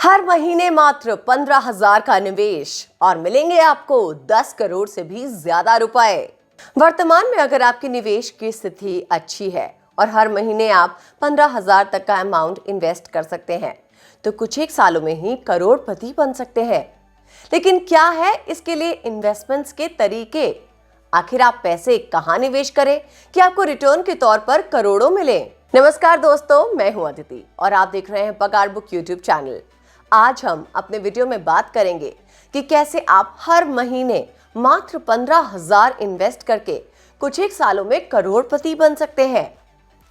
हर महीने मात्र 15,000 का निवेश और मिलेंगे आपको 10 करोड़ से भी ज्यादा रुपए। वर्तमान में अगर आपकी निवेश की स्थिति अच्छी है और हर महीने आप 15,000 तक का अमाउंट इन्वेस्ट कर सकते हैं तो कुछ एक सालों में ही करोड़पति बन सकते हैं। लेकिन क्या है इसके लिए इन्वेस्टमेंट्स के तरीके? आखिर आप पैसे कहां निवेश करें कि आपको रिटर्न के तौर पर करोड़ों मिले? नमस्कार दोस्तों, मैं हूं अदिति और आप देख रहे हैं पगार बुक यूट्यूब चैनल। आज हम अपने वीडियो में बात करेंगे कि कैसे आप हर महीने मात्र 15,000 इन्वेस्ट करके कुछ एक सालों में करोड़पति बन सकते हैं।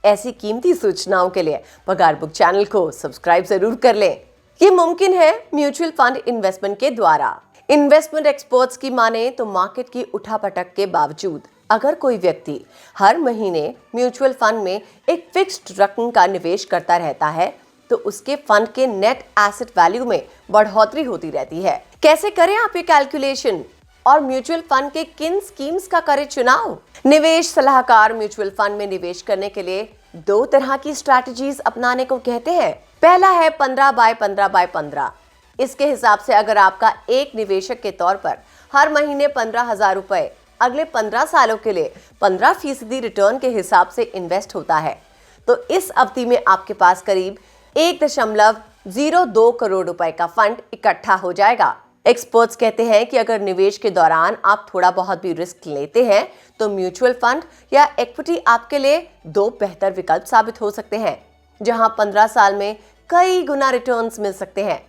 ऐसी कीमती सूचनाओं के लिए पगार बुक चैनल को सब्सक्राइब जरूर कर लें। ये मुमकिन है म्यूचुअल फंड इन्वेस्टमेंट के द्वारा। इन्वेस्टमेंट एक्सपर्ट्स की माने तो मार्केट की उठापटक के बावजूद अगर कोई व्यक्ति हर महीने म्यूचुअल फंड में एक फिक्स्ड रकम का निवेश करता रहता है तो उसके फंड के नेट एसेट वैल्यू में बढ़ोतरी होती रहती है। कैसे करें आप ये कैलकुलेशन और म्यूचुअल फंड के किन स्कीम्स का करें चुनाव? निवेश सलाहकार म्यूचुअल फंड में निवेश करने के लिए दो तरह की स्ट्रैटेजीज अपनाने को कहते हैं। पहला है 15/15/15। इसके हिसाब से अगर आपका एक निवेशक के तौर पर हर महीने 15,000 रुपए अगले 15 सालों के लिए 15% रिटर्न के हिसाब से इन्वेस्ट होता है तो इस अवधि में आपके पास करीब 1.02 करोड़ रुपए का फंड इकट्ठा हो जाएगा। एक्सपर्ट्स कहते हैं कि अगर निवेश के दौरान आप थोड़ा बहुत भी रिस्क लेते हैं तो म्यूचुअल फंड या इक्विटी आपके लिए दो बेहतर विकल्प साबित हो सकते हैं, जहां 15 साल में कई गुना रिटर्न्स मिल सकते हैं।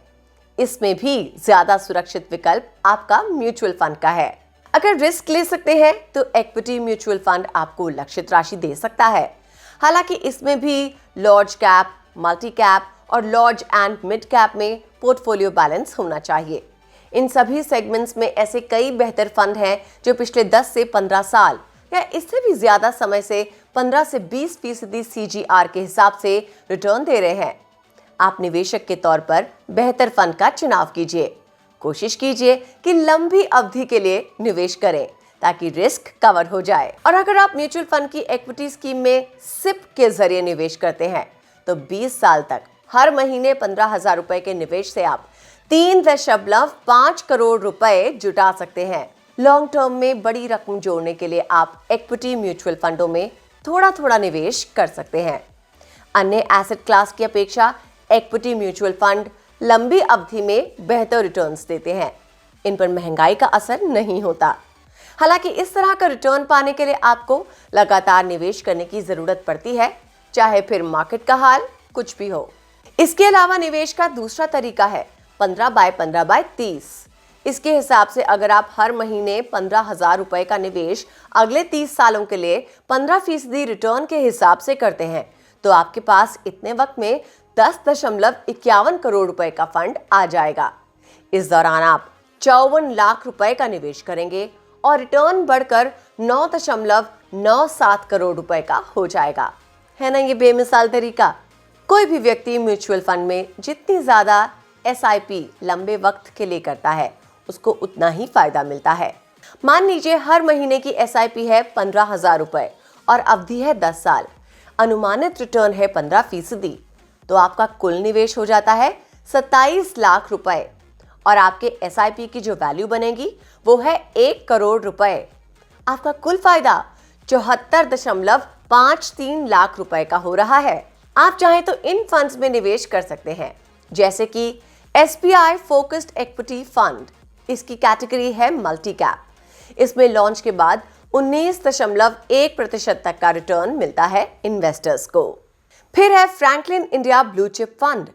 इसमें भी ज्यादा सुरक्षित विकल्प आपका म्यूचुअल फंड का है। अगर रिस्क ले सकते हैं तो इक्विटी म्यूचुअल फंड आपको लक्षित राशि दे सकता है। हालांकि इसमें भी लार्ज कैप, मल्टी कैप और लार्ज एंड मिड कैप में पोर्टफोलियो बैलेंस होना चाहिए। इन सभी सेगमेंट्स में ऐसे कई बेहतर फंड हैं जो पिछले 10 से 15 साल या इससे भी ज्यादा समय से 15 से 20% CGR के हिसाब से रिटर्न दे रहे हैं। आप निवेशक के तौर पर बेहतर फंड का चुनाव कीजिए। कोशिश कीजिए कि लंबी अवधि के लिए निवेश करें ताकि रिस्क कवर हो जाए। और अगर आप म्यूचुअल फंड की इक्विटी स्कीम में सिप के जरिए निवेश करते हैं तो 20 साल तक हर महीने 15,000 रुपए के निवेश से आप 3.5 करोड़ रुपए जुटा सकते हैं। लॉन्ग टर्म में बड़ी रकम जोड़ने के लिए आप इक्विटी म्यूचुअल फंडों में थोड़ा थोड़ा निवेश कर सकते हैं। अन्य एसेट क्लास की अपेक्षा इक्विटी म्यूचुअल फंड लंबी अवधि में बेहतर रिटर्न्स देते हैं। इन पर महंगाई का असर नहीं होता। हालांकि इस तरह का रिटर्न पाने के लिए आपको लगातार निवेश करने की जरूरत पड़ती है, चाहे फिर मार्केट का हाल कुछ भी हो। इसके अलावा निवेश का दूसरा तरीका है 15/15/30। इसके हिसाब से अगर आप हर महीने 15,000 रुपए का निवेश अगले 30 सालों के लिए 15% रिटर्न के हिसाब से करते हैं तो आपके पास इतने वक्त में 10.51 करोड़ रुपए का फंड आ जाएगा। इस दौरान आप 54 लाख रुपए का निवेश करेंगे और रिटर्न बढ़कर 9.97 करोड़ रुपए का हो जाएगा। है ना ये बेमिसाल तरीका? कोई भी व्यक्ति म्यूचुअल फंड में जितनी ज्यादा SIP लंबे वक्त के लिए करता है उसको उतना ही फायदा मिलता है। मान लीजिए हर महीने की SIP है 15,000 रुपए और अवधि है 10 साल। अनुमानित रिटर्न है 15%। तो आपका कुल निवेश हो जाता है 27 लाख रुपए और आपके SIP की जो वैल्यू बनेगी वो है 1 करोड़ रुपए। आपका कुल फायदा 74.53 लाख रुपए का हो रहा है। आप चाहें तो इन फंड्स में निवेश कर सकते हैं, जैसे कि SBI फोकस्ड इक्विटी फंड। इसकी कैटेगरी है मल्टी कैप। इसमें लॉन्च के बाद 19.1% तक का रिटर्न मिलता है इन्वेस्टर्स को। फिर है Franklin India blue chip fund.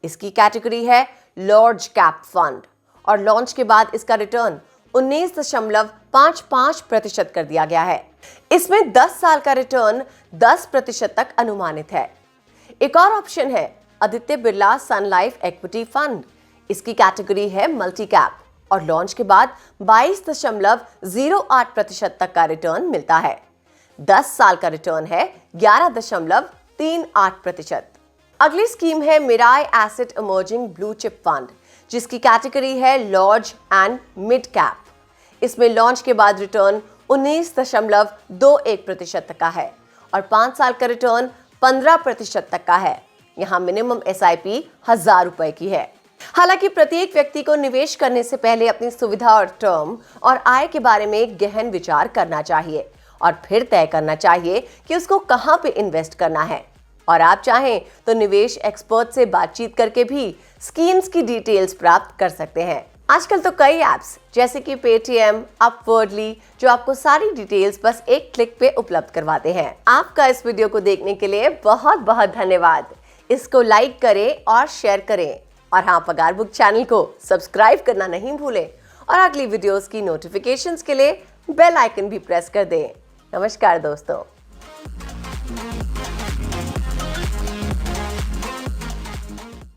इसकी कैटेगरी है लार्ज कैप फंड और लॉन्च के बाद इसका रिटर्न 19.55% कर दिया गया है। इसमें 10 साल का रिटर्न 10% तक अनुमानित है। एक और ऑप्शन है आदित्य बिरला सन लाइफ इक्विटी फंड। इसकी कैटेगरी है मल्टी कैप और लॉन्च के बाद 22.08% तक का रिटर्न मिलता है। 10 साल का रिटर्न है 11.38%। अगली स्कीम है Mirae asset emerging blue chip fund, जिसकी कैटेगरी है लार्ज एंड मिड कैप। इसमें लॉन्च के बाद रिटर्न 19.21% तक का है और 5 साल का रिटर्न 15% तक का है। यहाँ मिनिमम SIP 1,000 रुपए की है। हालांकि प्रत्येक व्यक्ति को निवेश करने से पहले अपनी सुविधा और टर्म और आय के बारे में गहन विचार करना चाहिए और फिर तय करना चाहिए कि उसको कहां पे इन्वेस्ट करना है। और आप चाहें तो निवेश एक्सपर्ट से बातचीत करके भी स्कीम्स की डिटेल्स प्राप्त कर सकते हैं। आजकल तो कई ऐप्स जैसे कि पेटीएम, अपवर्डली जो आपको सारी डिटेल्स बस एक क्लिक पे उपलब्ध करवाते हैं। आपका इस वीडियो को देखने के लिए बहुत बहुत धन्यवाद। इसको लाइक करें और शेयर करें और हाँ, पगार बुक चैनल को सब्सक्राइब करना नहीं भूलें और अगली वीडियोस की नोटिफिकेशंस के लिए बेल आइकन भी प्रेस कर दें। नमस्कार दोस्तों।